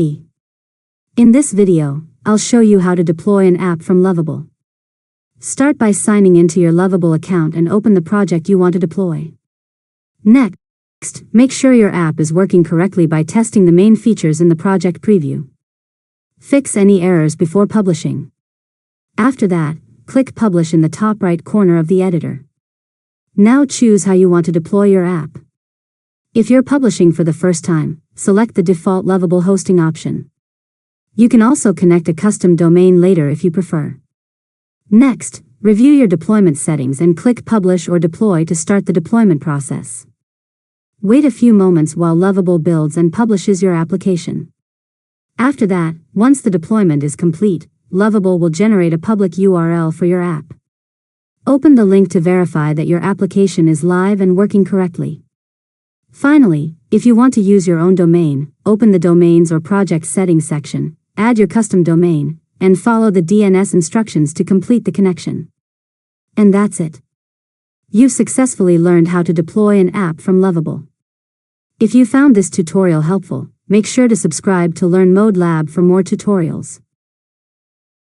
In this video, I'll show you how to deploy an app from Lovable. Start by signing into your Lovable account and open the project you want to deploy. Next, make sure your app is working correctly by testing the main features in the project preview. Fix any errors before publishing. After that, click Publish in the top right corner of the editor. Now choose how you want to deploy your app. If you're publishing for the first time, select the default Lovable hosting option. You can also connect a custom domain later if you prefer. Next, review your deployment settings and click Publish or Deploy to start the deployment process. Wait a few moments while Lovable builds and publishes your application. After that, once the deployment is complete, Lovable will generate a public URL for your app. Open the link to verify that your application is live and working correctly. Finally, if you want to use your own domain, open the Domains or Project Settings section, add your custom domain, and follow the DNS instructions to complete the connection. And that's it. You've successfully learned how to deploy an app from Lovable. If you found this tutorial helpful, make sure to subscribe to Learn Mode Lab for more tutorials.